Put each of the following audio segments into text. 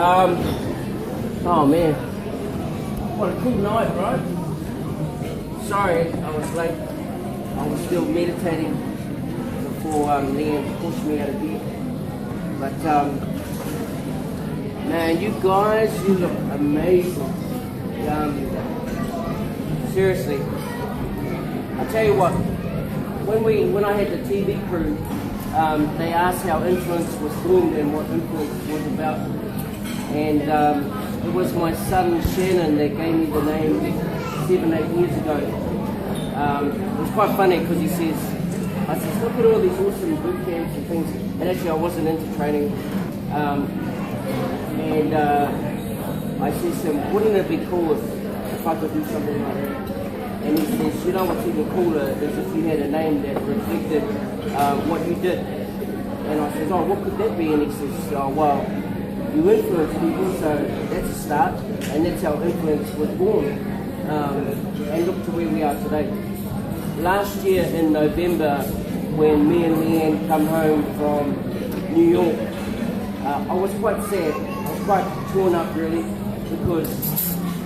Oh man, what a cool night, right? Sorry, I was late. I was still meditating before Liam pushed me out of bed. But man, you guys, you look amazing. Seriously, I tell you what. When I had the TV crew, they asked how influence was formed and what influence was about. And it was my son Shannon that gave me the name 7-8 years ago. It was quite funny because I said, look at all these awesome boot camps and things. And actually I wasn't into training. I said to him, wouldn't it be cool if I could do something like that? And he says, you know what's even cooler is if you had a name that reflected what you did. And I says, oh, what could that be? And he says, oh, well, you influence people, so that's a start. And that's how influence was born. And look to where we are today. Last year in November, when me and Leanne come home from New York, I was quite sad. I was quite torn up, really, because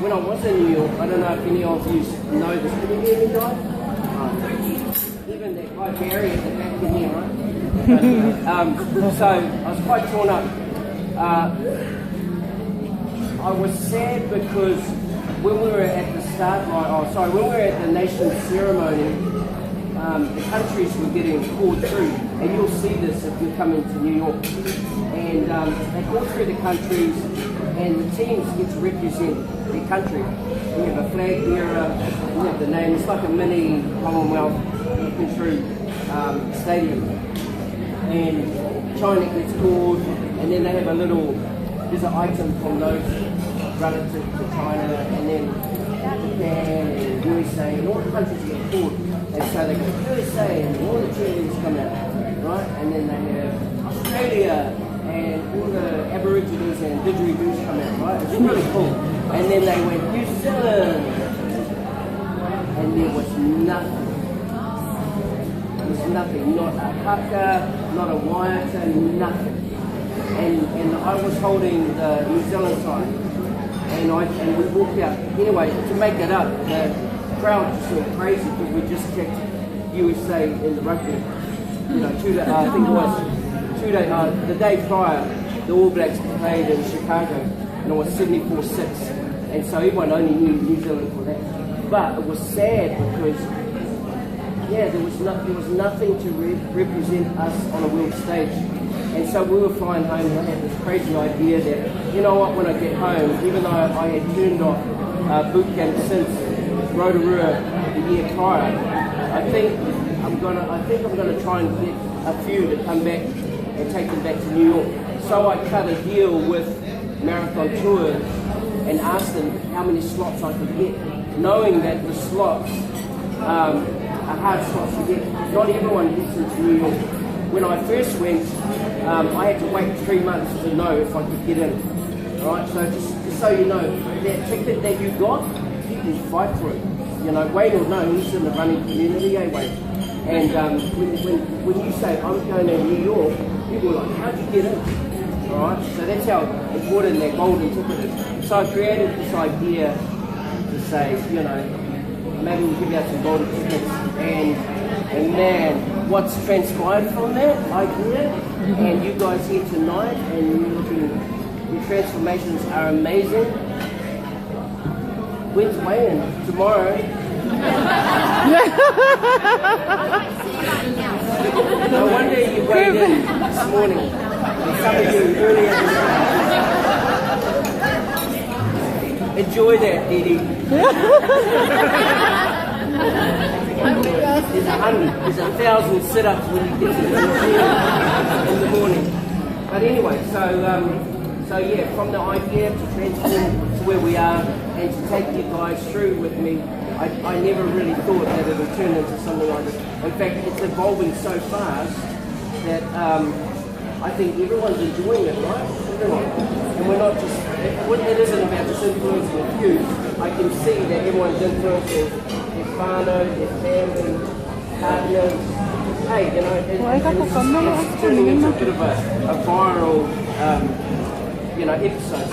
when I was in New York, I don't know if any of you know this. Can you hear me, guys? Even that guy Barry at the back can hear, right? So I was quite torn up. I was sad because when we were at the start line, when we were at the nation ceremony, the countries were getting called through, and you'll see this if you're coming to New York. And they call through the countries, and the teams get to represent their country. We have a flag bearer, we have the name. It's like a mini Commonwealth looking through stadium. And China gets called, and then they have there's an item from those relative to China, and then Japan and USA, and all the countries get called. And so they go USA, and all the cheerleaders come out, right? And then they have Australia, and all the Aborigines and didgeridoos come out, right? It's really cool. And then they went New Zealand, and there was nothing. There was nothing, not a haka, not a waiata, nothing. And I was holding the New Zealand side, and we walked out. Anyway, to make it up, the crowd just went crazy because we just kicked USA in the rugby. You know, I think it was 2 days, the day prior, the All Blacks played in Chicago, and it was 74-6, and so everyone only knew New Zealand for that. But it was sad because, yeah, there was nothing to represent us on a world stage. And so we were flying home, and I had this crazy idea that, you know what, when I get home, even though I had turned off boot camp since Rotorua the year prior, I think I'm gonna try and get a few to come back and take them back to New York. So I cut a deal with Marathon Tours and asked them how many slots I could get, knowing that the slots are hard slots to get. Not everyone gets into New York. When I first went, I had to wait 3 months to know if I could get in. Right? So just so you know, that ticket that you got, you can fight for it. You know, Wayne will know, he's in the running community, Wayne? And when you say, I'm going to New York, people are like, how'd you get in? Alright, so that's how important that golden ticket is. So I created this idea to say, you know, maybe we'll give out some golden tickets. And man, what's transpired from that idea, and you guys here tonight, and your transformations are amazing. When's Wayne? Tomorrow. No wonder you weighed in this morning. And some of you earlier this morning. Enjoy that, Didi. There's 1,000 sit-ups when you get to the gym in the morning. But anyway, so yeah, from the idea to transform to where we are and to take you guys through with me, I never really thought that it would turn into something like this. In fact, it's evolving so fast that I think everyone's enjoying it, right? Everyone. And we're not just, it isn't about just influencing a few. I can see that everyone's influencing their whānau, their family, partners. Hey, you know, it's turning into a bit of a viral episode.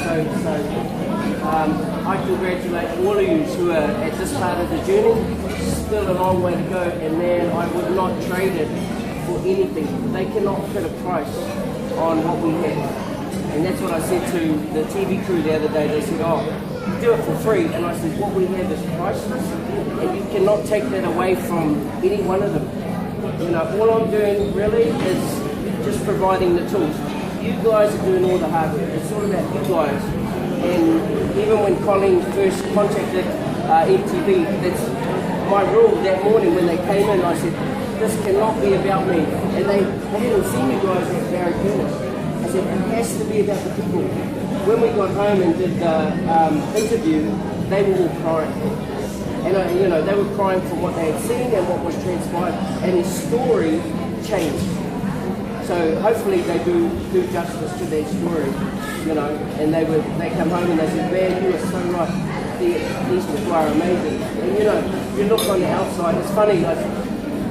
I congratulate all of you who are at this part of the journey. Still a long way to go, and man, I would not trade it for anything. They cannot put a price on what we have. And that's what I said to the TV crew the other day. They said, oh, do it for free. And I said, what we have is priceless, and you cannot take that away from any one of them. All I'm doing really is just providing the tools. You guys are doing all the hard work. It's all about you guys. And even when Colleen first contacted MTV, that's my rule that morning when they came in. I said, this cannot be about me. And they hadn't seen you guys at Barry Curtis. I said, it has to be about the people. When we got home and did the interview, they were all crying. And they were crying for what they had seen and what was transpired. And his story changed. So hopefully they do justice to their story, and they come home and they say, man, you are so right, these people are amazing. And you look on the outside, it's funny, I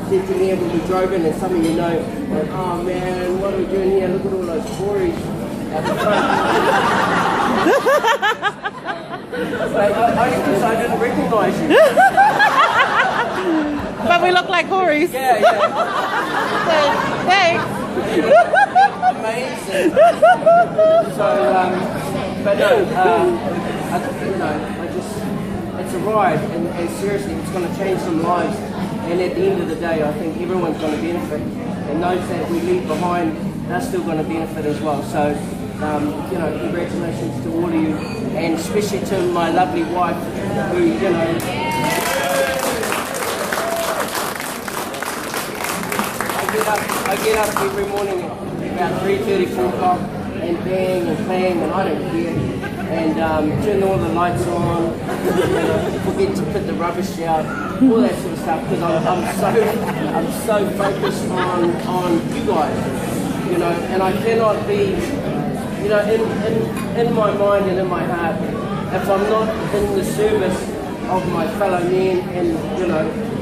said to me when we drove in, and some of you know, like, oh man, what are we doing here? Look at all those Tories at the front. Only because I didn't recognise you. But we look like Tories. Yeah. Thanks. Amazing. So, but no, it's a ride, and seriously, it's going to change some lives. And at the end of the day, I think everyone's going to benefit, and those that we leave behind, they're still going to benefit as well. So, congratulations to all of you, and especially to my lovely wife, who, I get up every morning at about 3:30, 4 o'clock, and bang and bang, and I don't care. And turn all the lights on, forget to put the rubbish out, all that sort of stuff, because I'm so focused on you guys, and I cannot be, in my mind and in my heart, if I'm not in the service of my fellow men and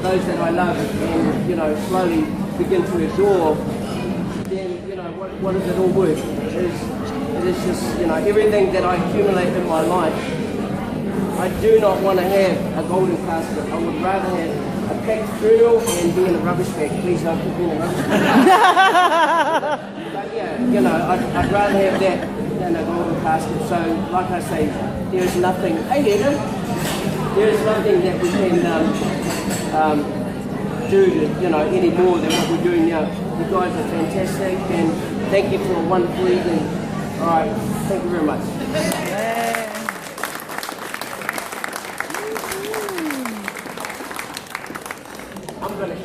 those that I love, and slowly begin to adore, then what does it all worth? It is just everything that I accumulate in my life. I do not want to have a golden casket. I would rather have a packed funeral and be in a rubbish bag. Please don't put me in a rubbish bag. But yeah, I'd rather have that than a golden casket. So like I say, there is nothing. Hey Edith, there is nothing that we can do to, any more than what we're doing now. You guys are fantastic, and thank you for a wonderful evening. All right, thank you very much. I'm going to